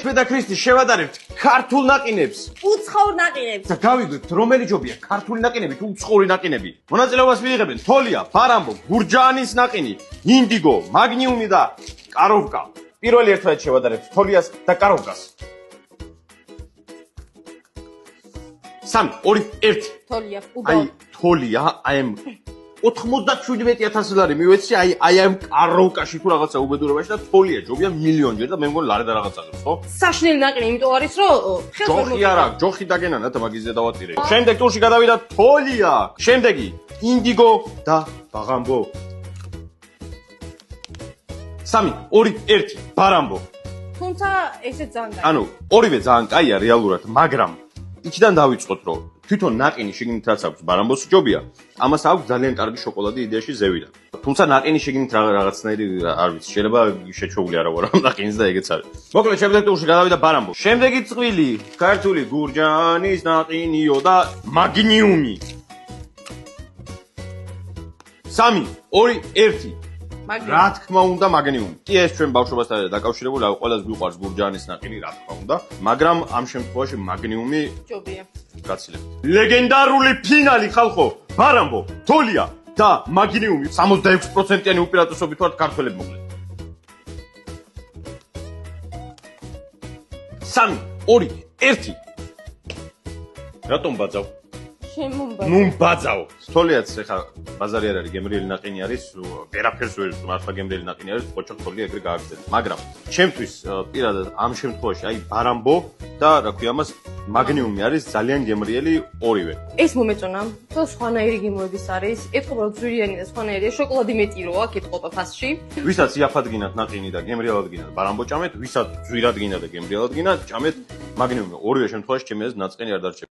მე და ქრისტი შევადარებთ ქართულ ნაყინებს. უცხოურ ნაყინებს. და გავიგებთ რომელი ჯობია ქართული ნაყინები თუ უცხოური ნაყინები. მონაწილეობას მიიღებენ თოლია, ბარამბო, გურჯაანის ნაყინი, ინდიგო, მაგნიუმი და კაროვკა. პირველი ერთად შევადარებთ თოლიას და კაროვკას. 3, 2, 1. თოლია, აი თოლია, აი ამ 97,000 ლარი მივეცი, აი ამ კაროვკაში თუ რაღაცა უბედურებაში და თოლია ჯობია მილიონჯერ და მე მგონი ლარი და რაღაც აღებს, ხო? საშნელი ნაყინი, იმიტომ არის რომ ხელს ვერ ჯოხი არა, ჯოხი დაგენანა და მაგიზე დავატირე. შემდეგ ტურში გადავიდა თოლია, შემდეგი ინდიგო და ბაღამბო. 3, 2, 1, ბარამბო. თუმცა ესე ძალიან კაი. ანუ ორივე ძალიან კაია რეალურად, მაგრამ იქიდან დავიწყოთ, რომ თვითონ ნაყინი შიგნით რაც აქვს ბარამბოს ჯობია, ამას აქვს ძალიან კარგი შოკოლადი იდეაში ზევიდან. თუმცა ნაყინი შიგნით რაღაცნაირი არ ვიცი, შეიძლება შეჩოული არა ვარ ამ ნაყინს და ეგეც არის. მოკლედ შემდეგ ტურში გადავიდა ბარამბო. შემდეგი წყვილი, ქართული გურჯაანის ნაყინიო და მაგნიუმი. 3, 2, 1. რა თქმა უნდა მაგნიუმი. კი ეს ჩვენ ბავშვობასთან დაკავშირებული, ყველას გვიყვარს გურჯაანის ნაყინი, რა თქმა უნდა, მაგრამ ამ შემთხვევაში მაგნიუმი ჯობია. გაცილებთ. ლეგენდარული ფინალი ხალხო, ბარამბო, თოლია და მაგნიუმი 66%-იანი უპირატესობით ვართ ქართველები მოკლედ. 3, 2, 1. რატომ ბაძავ? შემომბა. ნუ ბაძავ. თოლიაც ეხა ბაზარი არ არის, გემრიელი ნაყინი არის, ვერაფერს ვერ მართლა გემრიელი ნაყინი არის, ხოჭო თოლია ეგრე გააგრძელე. მაგრამ ჩემთვის პირადად ამ შემთხვევაში აი ბარამბო და რა ქვია ამას მაგნიუმი არის ძალიან გემრიელი ორივე. ეს მომეწონა, თო სხვანაირი გემოების არის, ეთქობა რომ ძვირიანი და სხვანაირია, შოკოლადი მეტი როა, კითხობა ფასში. ვისაც იაფად გინათ ნაყინი და გემრიელად გინათ ბარამბო ჭამეთ, ვისაც ძვირად გინათ და გემრიელად გინათ ჭამეთ მაგნიუმი. ორივე შემთხვევაში ჩემი აზრით ნაწყენი არ დარჩება.